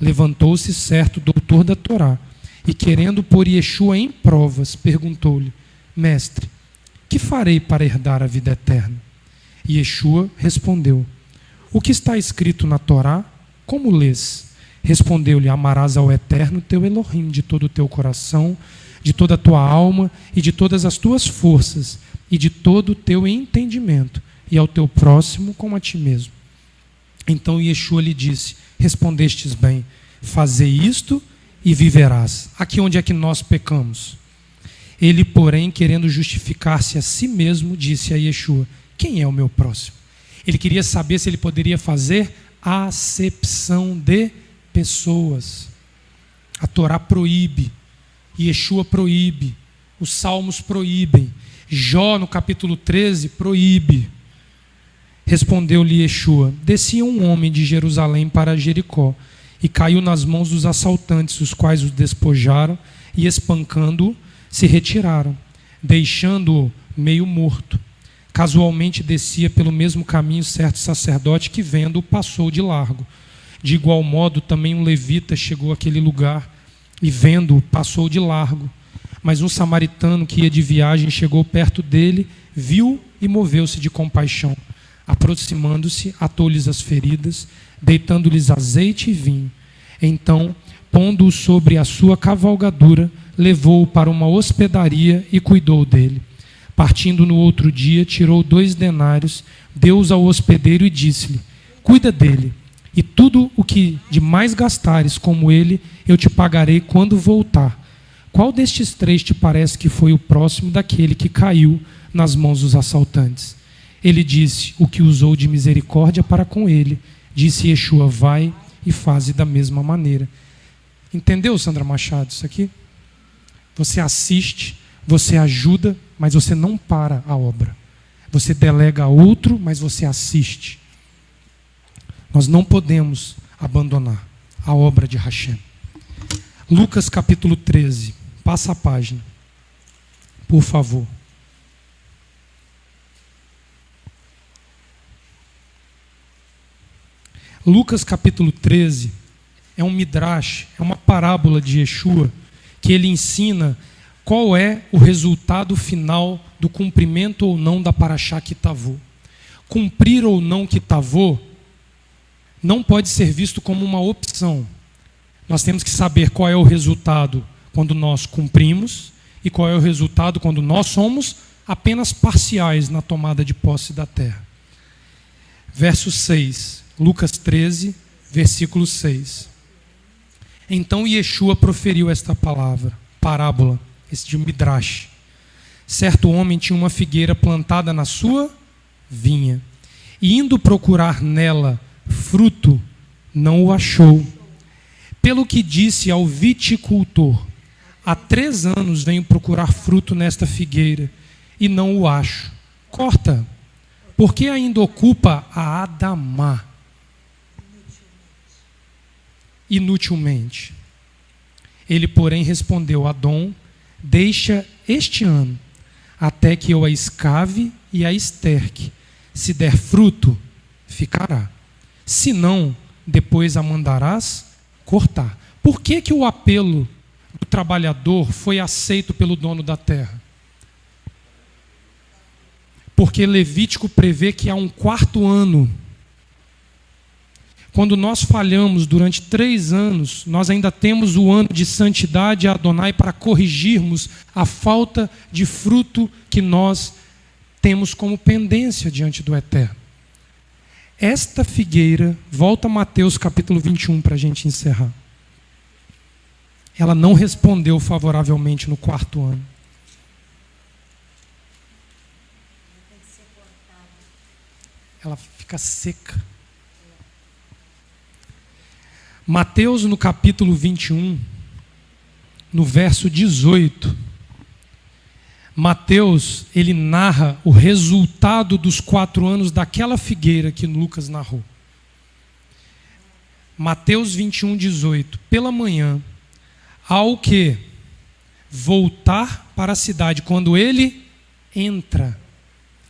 Levantou-se certo doutor da Torá, e querendo pôr Yeshua em provas, perguntou-lhe: Mestre, que farei para herdar a vida eterna? E Yeshua respondeu: o que está escrito na Torá, como lês? Respondeu-lhe: amarás ao Eterno teu Elohim de todo o teu coração, de toda a tua alma e de todas as tuas forças, e de todo o teu entendimento, e ao teu próximo como a ti mesmo. Então Yeshua lhe disse: respondestes bem, fazei isto e viverás. Aqui onde é que nós pecamos? Ele, porém, querendo justificar-se a si mesmo, disse a Yeshua: quem é o meu próximo? Ele queria saber se ele poderia fazer acepção de pessoas. A Torá proíbe, Yeshua proíbe, os Salmos proíbem, Jó no capítulo 13 proíbe. Respondeu-lhe Yeshua: descia um homem de Jerusalém para Jericó e caiu nas mãos dos assaltantes, os quais o despojaram e, espancando-o, se retiraram, deixando-o meio morto. Casualmente descia pelo mesmo caminho certo sacerdote que, vendo-o, passou de largo. De igual modo, também um levita chegou àquele lugar e, vendo-o, passou de largo. Mas um samaritano que ia de viagem chegou perto dele, viu e moveu-se de compaixão. Aproximando-se, atou-lhes as feridas, deitando-lhes azeite e vinho. Então, pondo-o sobre a sua cavalgadura, levou-o para uma hospedaria e cuidou dele. Partindo no outro dia, tirou 2 denários, deu-os ao hospedeiro e disse-lhe: cuida dele, e tudo o que de mais gastares como ele, eu te pagarei quando voltar. Qual destes 3 te parece que foi o próximo daquele que caiu nas mãos dos assaltantes? Ele disse: o que usou de misericórdia para com ele. Disse Yeshua: vai e faze da mesma maneira. Entendeu, Sandra Machado, isso aqui? Você assiste, você ajuda, mas você não para a obra. Você delega a outro, mas você assiste. Nós não podemos abandonar a obra de Hashem. Lucas capítulo 13. Passa a página, por favor. Lucas capítulo 13 é um midrash, é uma parábola de Yeshua, que ele ensina qual é o resultado final do cumprimento ou não da Parashá Kitavô. Cumprir ou não Kitavô não pode ser visto como uma opção. Nós temos que saber qual é o resultado quando nós cumprimos e qual é o resultado quando nós somos apenas parciais na tomada de posse da terra. Verso 6, Lucas 13, versículo 6. Então Yeshua proferiu esta parábola, este midrash. Certo homem tinha uma figueira plantada na sua vinha, e indo procurar nela fruto, não o achou. Pelo que disse ao viticultor: Há 3 anos venho procurar fruto nesta figueira e não o acho. Corta, porque ainda ocupa a adamá inutilmente. Ele, porém, respondeu: Adom, deixa este ano, até que eu a escave e a esterque. Se der fruto, ficará. Se não, depois a mandarás cortar. Por que que o apelo do trabalhador foi aceito pelo dono da terra? Porque Levítico prevê que há um 4º ano. Quando nós falhamos durante 3 anos, nós ainda temos o ano de santidade a Adonai para corrigirmos a falta de fruto que nós temos como pendência diante do Eterno. Esta figueira, volta a Mateus capítulo 21 para a gente encerrar. Ela não respondeu favoravelmente no 4º ano. Ela fica seca. Mateus, no capítulo 21, no verso 18, Mateus, ele narra o resultado dos 4 anos daquela figueira que Lucas narrou. Mateus 21, 18. Pela manhã, ao que voltar para a cidade, quando ele entra,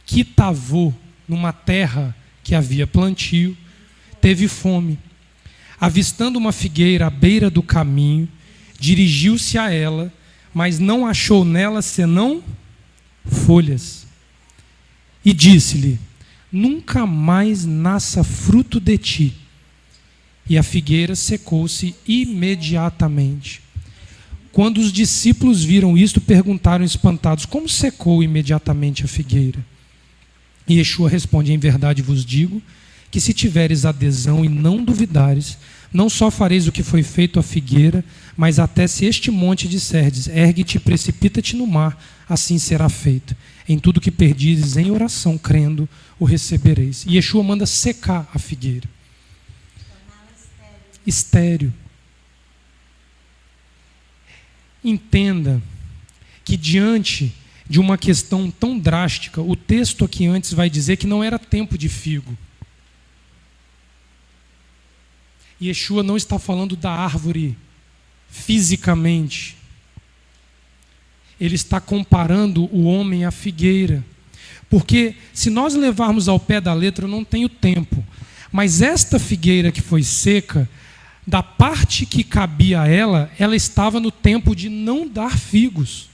quitavô, numa terra que havia plantio, teve fome. Avistando uma figueira à beira do caminho, dirigiu-se a ela, mas não achou nela senão folhas. E disse-lhe: nunca mais nasça fruto de ti. E a figueira secou-se imediatamente. Quando os discípulos viram isto, perguntaram espantados: como secou imediatamente a figueira? E Yeshua responde: em verdade vos digo, que se tiveres adesão e não duvidares, não só fareis o que foi feito à figueira, mas até se este monte disserdes: ergue-te e precipita-te no mar, assim será feito. Em tudo que perdires em oração, crendo, o recebereis. E Yeshua manda secar a figueira. Estéril. Entenda que diante de uma questão tão drástica, o texto aqui antes vai dizer que não era tempo de figo. Yeshua não está falando da árvore fisicamente. Ele está comparando o homem à figueira. Porque se nós levarmos ao pé da letra, eu não tenho tempo. Mas esta figueira que foi seca, da parte que cabia a ela, ela estava no tempo de não dar figos.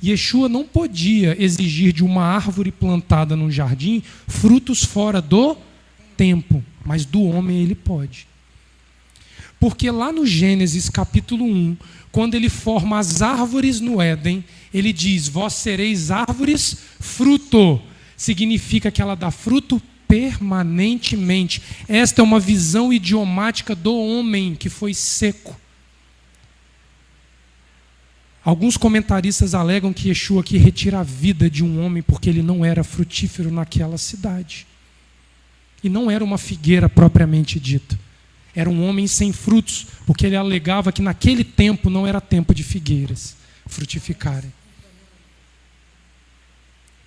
Yeshua não podia exigir de uma árvore plantada num jardim frutos fora do tempo, mas do homem ele pode. Porque lá no Gênesis capítulo 1, quando ele forma as árvores no Éden, ele diz: vós sereis árvores fruto. Significa que ela dá fruto permanentemente. Esta é uma visão idiomática do homem que foi seco. Alguns comentaristas alegam que Yeshua aqui retira a vida de um homem porque ele não era frutífero naquela cidade. E não era uma figueira propriamente dita. Era um homem sem frutos, porque ele alegava que naquele tempo não era tempo de figueiras frutificarem.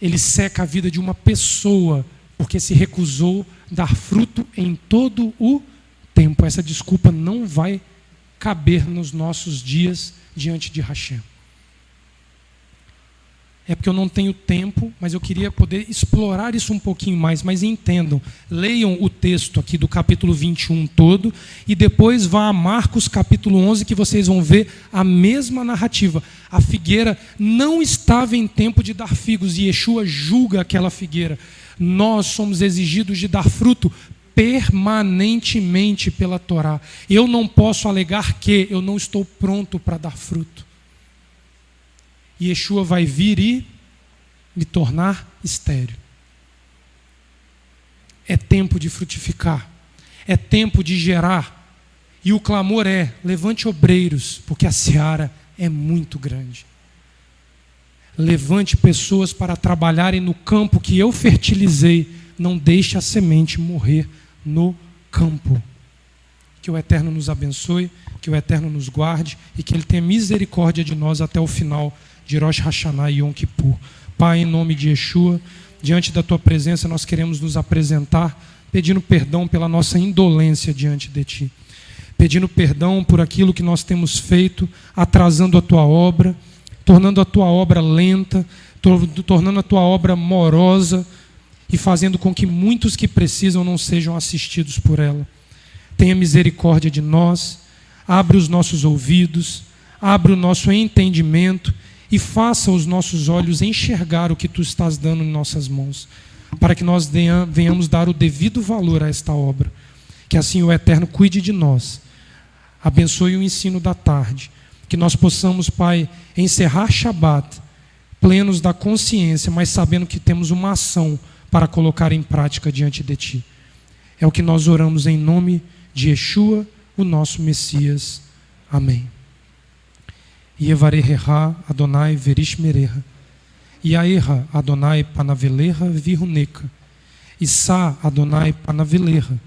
Ele seca a vida de uma pessoa porque se recusou dar fruto em todo o tempo. Essa desculpa não vai caber nos nossos dias diante de Hashem. É porque eu não tenho tempo, mas eu queria poder explorar isso um pouquinho mais. Mas entendam, leiam o texto aqui do capítulo 21 todo e depois vá a Marcos capítulo 11 que vocês vão ver a mesma narrativa. A figueira não estava em tempo de dar figos e Yeshua julga aquela figueira. Nós somos exigidos de dar fruto permanentemente pela Torá. Eu não posso alegar que eu não estou pronto para dar fruto. E Yeshua vai vir e me tornar estéril. É tempo de frutificar. É tempo de gerar. E o clamor é: levante obreiros, porque a seara é muito grande. Levante pessoas para trabalharem no campo que eu fertilizei. Não deixe a semente morrer no campo. Que o Eterno nos abençoe, que o Eterno nos guarde e que Ele tenha misericórdia de nós até o final de Rosh Hashanah e Yom Kippur. Pai, em nome de Yeshua, diante da Tua presença nós queremos nos apresentar pedindo perdão pela nossa indolência diante de Ti. Pedindo perdão por aquilo que nós temos feito, atrasando a Tua obra, tornando a Tua obra lenta, tornando a Tua obra morosa e fazendo com que muitos que precisam não sejam assistidos por ela. Tenha misericórdia de nós, abre os nossos ouvidos, abre o nosso entendimento e faça os nossos olhos enxergar o que Tu estás dando em nossas mãos, para que nós venhamos dar o devido valor a esta obra. Que assim o Eterno cuide de nós, abençoe o ensino da tarde, que nós possamos, Pai, encerrar Shabat plenos da consciência, mas sabendo que temos uma ação para colocar em prática diante de Ti. É o que nós oramos em nome de Yeshua, o nosso Messias. Amém. Yevareha Adonai Verishmereha, Yaeha Adonai Panaveleha Viruneka, Issa Adonai Panaveleha,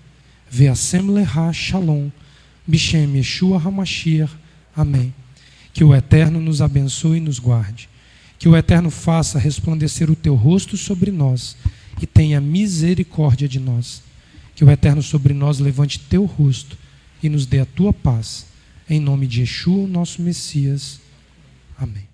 Veasem Leha Shalom, Bishem Yeshua HaMashiach. Amém. Que o Eterno nos abençoe e nos guarde. Que o Eterno faça resplandecer o Teu rosto sobre nós e tenha misericórdia de nós. Que o Eterno sobre nós levante Teu rosto e nos dê a Tua paz. Em nome de Yeshua, o nosso Messias. Amém.